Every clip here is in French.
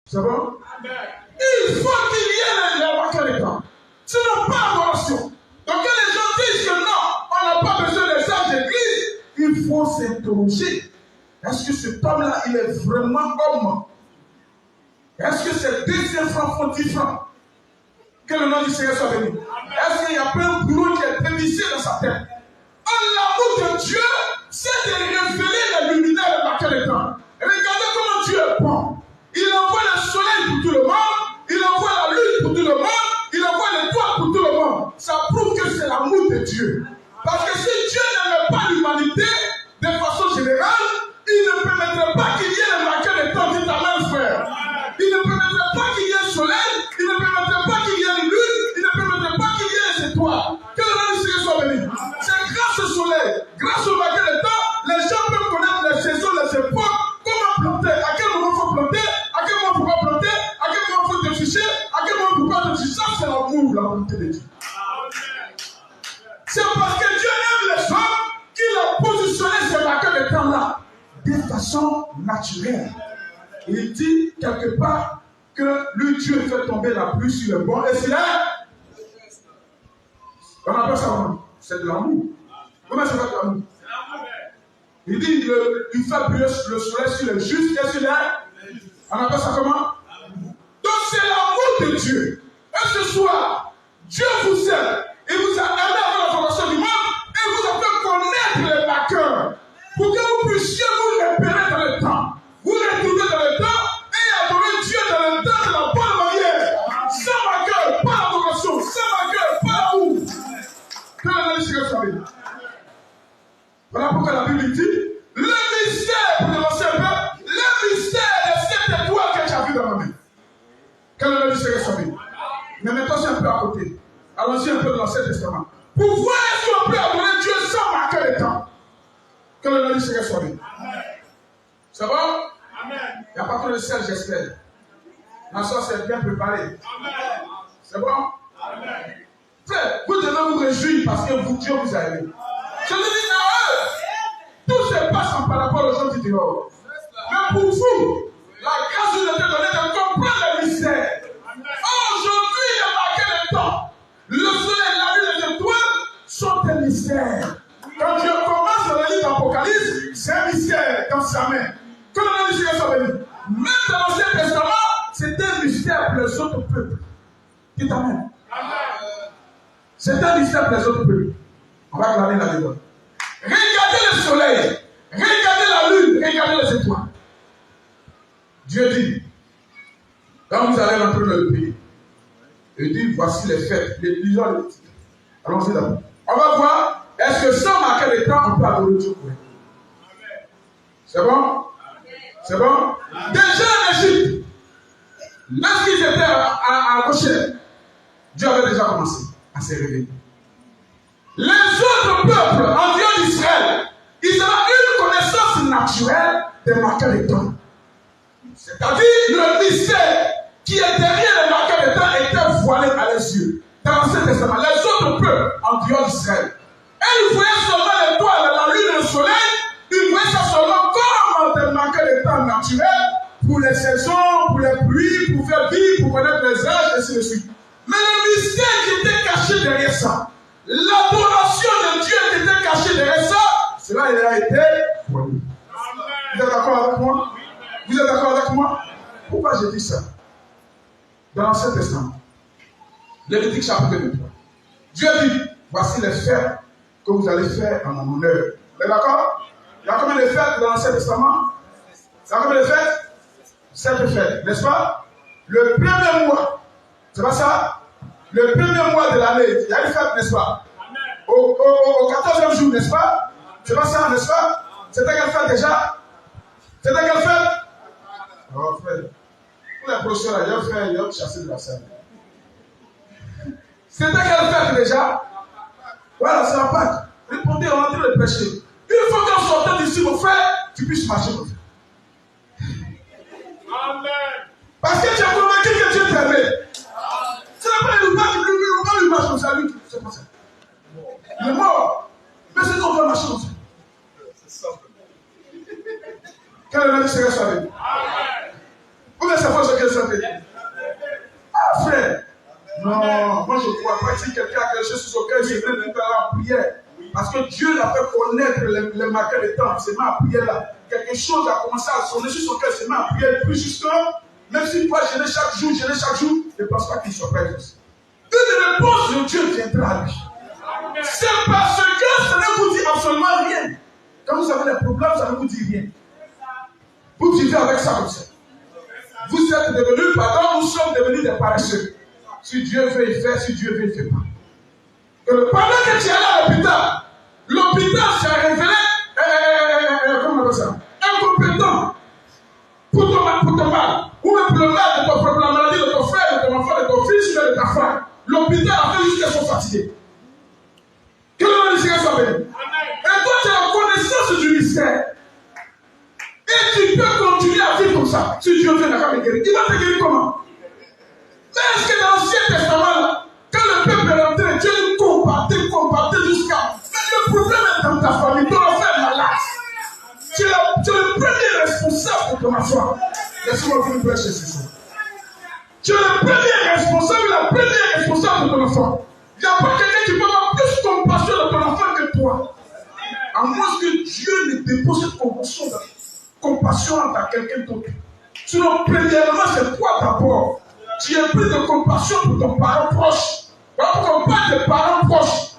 C'est bon? Il faut qu'il y ait les vainqueurs des temps. Sinon, pas adoration. Donc, quand les gens disent que non, on n'a pas besoin des sages d'église, il faut s'interroger. Est-ce que cet homme-là, il est vraiment homme? Est-ce que ces 200 francs font 10 francs? Que le nom du Seigneur soit béni. Est-ce qu'il n'y a pas un boulot qui est dévissé dans sa tête? L'amour de Dieu, c'est de révéler les luminaires de laquelle est temps. Regardez comment Dieu est bon. Il envoie le soleil pour tout le monde, il envoie la lune pour tout le monde, il envoie l'étoile pour tout le monde. Ça prouve que c'est l'amour de Dieu. Parce que si Dieu n'aimait pas l'humanité, de façon générale, il ne permettrait pas qu'il y ait le vainqueur des temps, dit amen, frère. Il ne permettrait pas qu'il y ait le soleil, il ne permettrait pas qu'il y ait une lune, il ne permettrait pas qu'il y ait les étoiles. Que le nom du Seigneur soit béni. C'est grâce au soleil, grâce au vainqueur des temps, les gens peuvent connaître les saisons, les époques, comment planter, à quel moment il faut planter, à quel moment il ne faut pas planter, à quel moment il faut déficher, à quel moment il ne faut pas déficher. Ça, c'est l'amour, la volonté de Dieu. C'est parce que Dieu aime les hommes qu'il a positionné ces vainqueurs des temps-là de façon naturelle. Il dit quelque part que lui, Dieu fait tomber la pluie sur le bon et sur la... On appelle ça comment? C'est de l'amour. Comment c'est de l'amour? Il dit il fait briller le soleil sur les justes et sur les... On appelle ça comment? Donc c'est l'amour de Dieu. Et ce soir, Dieu vous aime. Il vous a aimé avant la fondation du monde et vous a fait connaître les vainqueurs pour que vous puissiez vous repérer dans le temps. Vous retournez dans le temps et adorer Dieu dans le temps de la bonne manière. Sans vainqueur, pas l'adoration. Sans vainqueur, pas l'amour. Que la Seigneur soit béni. Voilà pourquoi la Bible dit le mystère, pour dénoncer un peu, le mystère de cette étoile que tu as vu dans ma main. Que le Seigneur soit béni. Mais mettons-y un peu à côté. Allons-y un peu dans l'Ancien Testament. Pour voir est-ce qu'on peut adorer Dieu sans marquer le temps. Que le nom du Seigneur soit béni. C'est bon? Amen. Il n'y a pas trop de sel, j'espère. La sauce est bien préparée. C'est bon? Amen. Frère, vous devez vous réjouir parce que vous, Dieu vous a aimé. Je vous dis à eux, tout se passe par rapport aux gens qui dehors. Mais pour vous, la grâce vous a été donnée de comprendre le mystère. Aujourd'hui, il y a marqué le temps. Le soleil, la lune et les étoiles sont des mystères. Quand Dieu commence à lire l'Apocalypse, c'est un mystère dans sa main. Que le nom du Seigneur soit béni. Même dans l'Ancien Testament, c'est un mystère pour les autres peuples. Dites Amen. C'est un mystère pour les autres peuples. On va glaner là-dedans. Regardez le soleil, regardez la lune, regardez les étoiles. Dieu dit, quand vous allez rentrer dans le pays, il dit, voici les fêtes, les plusieurs les titres. Allons-y d'abord. On va voir, est-ce que sans marquer le temps, on peut adorer Dieu pour lui? C'est bon? C'est bon? Déjà en Égypte, lorsqu'ils étaient à Goshen, Dieu avait déjà commencé à se réveiller. Les autres peuples en dehors d'Israël, ils avaient une connaissance naturelle des marqueurs de temps. C'est-à-dire le mystère qui est derrière les marqueurs de temps était voilé à leurs yeux. Dans l'Ancien Testament, les autres peuples en dehors d'Israël, et ils voyaient seulement l'étoile, la lune et le soleil, ils voyaient ça seulement comme des marqueurs de temps naturels pour les saisons, pour les pluies, pour faire vivre, pour connaître les âges, et ainsi de suite. Mais le mystère qui était caché derrière ça, l'adoration de Dieu qui était cachée derrière ça, cela il a été voilé. Vous êtes d'accord avec moi? Vous êtes d'accord avec moi? Pourquoi j'ai dit ça? Dans l'Ancien Testament, Lévitique chapitre 23, Dieu dit, voici les fêtes que vous allez faire en mon honneur. Vous êtes d'accord? Il y a combien de fêtes dans l'Ancien Testament? Il y a combien de fêtes? 7 fêtes, n'est-ce pas? Le premier mois, c'est pas ça? Le premier mois de l'année, il y a une fête, n'est-ce pas? Au 14e jour, n'est-ce pas? C'est pas ça, n'est-ce pas? C'était quelle fête déjà? C'était quelle fête? Oh frère, pour les professeurs, il y a chassé de la scène. C'était quelle fête déjà? Voilà, c'est la Pâque. Répondez, on est en train de prêcher. Il faut qu'en sortant d'ici, mon frère, tu puisses marcher, mon frère. Amen. Parce que tu as convaincu que Dieu t'aimait. Ce n'est pas lui marche comme ça, lui. C'est pas ça. Il est mort. Mais c'est qu'on doit marcher comme ça. C'est simple. Quel est le Seigneur soit béni? Vous voulez savoir ce que Saint-Esprit. Ah, frère. Non, moi je ne crois pas que si quelqu'un a quelque chose sur son cœur, il se met en prière. Parce que Dieu l'a fait connaître les marqueurs de temps. C'est ma prière là. Quelque chose a commencé à sonner sur son cœur, c'est ma prière. Plus jusqu'à, même s'il doit gêner chaque jour, je ne pense pas qu'il soit prêt. Une réponse de Dieu viendra à lui. C'est parce que ça ne vous dit absolument rien. Quand vous avez des problèmes, ça ne vous dit rien. Vous vivez avec ça comme ça. Vous êtes devenus, pardon, nous sommes devenus des paresseux. Si Dieu veut, il fait. Si Dieu veut, il ne fait pas. Pendant que tu es allé à l'hôpital s'est révélé, comment on appelle ça, incompétent pour ton mal. Ou même pour le mal de ton frère, pour la maladie de ton frère, de ton enfant, de ton fils, de ta femme. L'hôpital a fait juste qu'elles sont fatiguées. Que le nom du Seigneur soit béni. Et toi, tu as la connaissance du mystère. Et tu peux continuer à vivre comme ça. Si Dieu veut, il n'a qu'à me guérir. Il va te guérir comment? Mais est-ce que dans l'Ancien Testament, là, quand le peuple est rentré, Dieu nous combattait jusqu'à. Mais le problème est dans ta famille, ton enfant est malade. Tu es le premier responsable de ton enfant. Laisse-moi vous prêcher c'est ça. Tu es le premier responsable, la première responsable de ton enfant. Il n'y a pas quelqu'un qui peut avoir plus de compassion de ton enfant que toi. À moins que Dieu ne dépose cette compassion entre quelqu'un d'autre. Sinon, premièrement, c'est toi d'abord. Tu es pris de compassion pour ton parent proche. Voilà pourquoi on parle de parents proches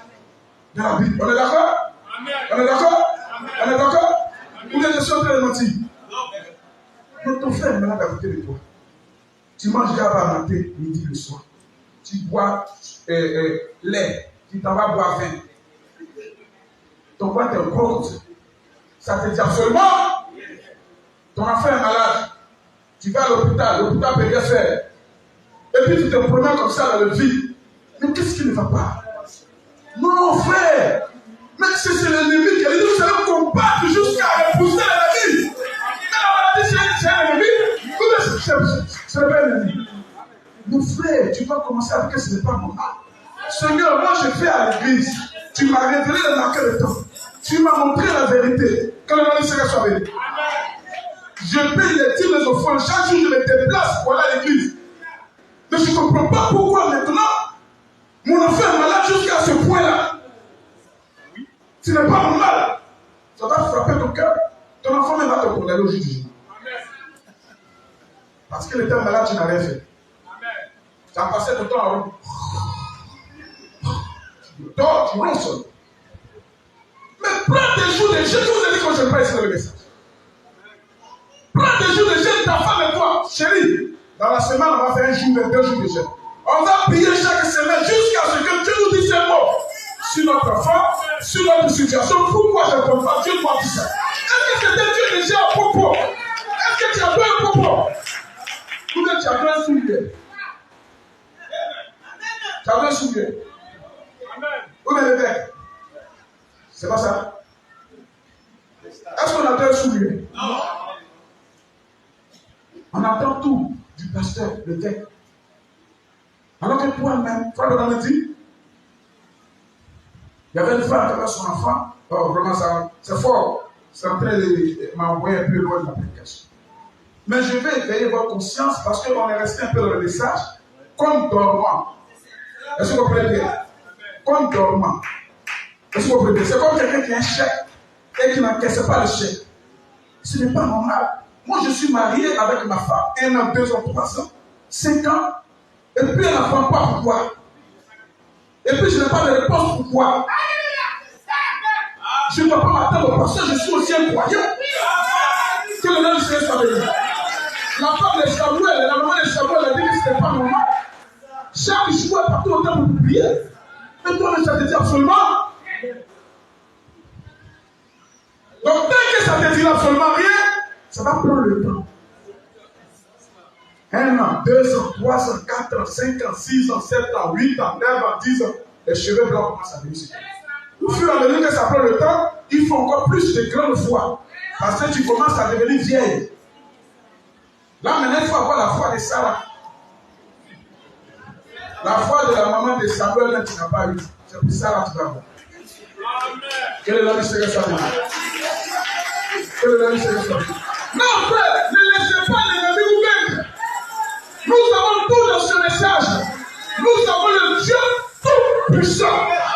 de la Bible. On est d'accord? On est d'accord? On est d'accord? Vous êtes sûr de mentir? Mais ton frère est malade à côté de toi. Tu manges gaba à matin, midi, le soir. Tu bois lait. Tu t'en vas boire vin. Ton voix te porte. Ça te dit absolument. Ton enfant est malade. Tu vas à l'hôpital peut rien faire. Et puis tu te promènes comme ça dans le vide. Mais qu'est-ce qui ne va pas? Non, frère. Mais c'est l'ennemi qui a dit vous allez combattre jusqu'à repousser l'ennemi. Mais la maladie, c'est un ennemi. C'est pas un ennemi. Mon frère, tu vas commencer à dire que ce n'est pas normal. Seigneur, moi je vais à l'église. Tu m'as révélé le marqueur de temps. Tu m'as montré la vérité. Que le nom du Seigneur soit béni. Je paye les dîmes des offrandes. Chaque jour, je me déplace pour aller à l'église. Mais je ne comprends pas pourquoi maintenant, mon enfant est malade jusqu'à ce point-là. Ce n'est pas normal. Ça va frapper ton cœur. Ton enfant même va te condamner au jour du jour. Parce qu'il était malade, tu n'as rien fait. Tu as passé ton temps à rond. Tu dors, tu ronces. Mais prends des jours de jeûne. Je vous ai dit quand je prêche le message. Prends des jours de jeûne, ta femme et toi. Chérie, dans la semaine, on va faire un jour, 2 jours de jeûne. On va prier chaque semaine jusqu'à ce que Dieu nous dise un mot. Sur notre enfant, sur notre situation. Pourquoi je ne comprends pas? Dieu doit dire ça. Est-ce que c'était Dieu déjà à propos? Est-ce que tu as fait un propos? Ou bien tu as fait un soulier? Tu as fait un soulier? Où est l'évêque? C'est pas ça? Est-ce qu'on a fait un soulier? Non. On attend tout du pasteur, l'évêque. Alors que toi-même, frère de la dit, il y avait une femme qui avait son enfant. Oh, vraiment, ça, c'est fort. C'est en train de m'envoyer un peu loin de la prédication. Mais je vais éveiller votre conscience parce qu'on est resté un peu dans le message comme dormant. Est-ce que vous comprenez bien? Comme dormant. Est-ce que vous comprenez bien? C'est comme quelqu'un qui a un chèque et qui n'encaisse pas le chèque. Ce n'est pas normal. Moi, je suis marié avec ma femme. 1 an, 2 ans, 3 ans, 5 ans. Et puis, elle n'apprend pas pourquoi. Et puis, je n'ai pas de réponse pourquoi. Je ne peux pas m'attendre parce que je suis aussi un croyant. Que le nom du Seigneur soit béni. La femme de Samuel, la maman de Samuel a dit que ce n'était pas normal. Chaque jour, elle partait au temple pour prier. Mais toi, ça te dit absolument. Donc, dès que ça te dit absolument rien, ça va prendre le temps. 1 an, 2 ans, 3 ans, 4 ans, 5 ans, 6 ans, 7 ans, 8 ans, 9 ans, 10 ans, les cheveux blancs commencent à venir. Au fur et à mesure que ça prend le temps, il faut encore plus de grande foi. Parce que tu commences à devenir vieille. Là, maintenant, il faut avoir la foi de Sarah. La foi de la maman de Samuel, là, tu n'as pas eu. C'est pour ça que tu vas voir. Quel est l'homme du Seigneur soit béni? Quel est l'homme du Seigneur soit béni? Non, frère, ne laissez pas l'ennemi vous vaincre. message. Nous avons le Dieu tout-puissant.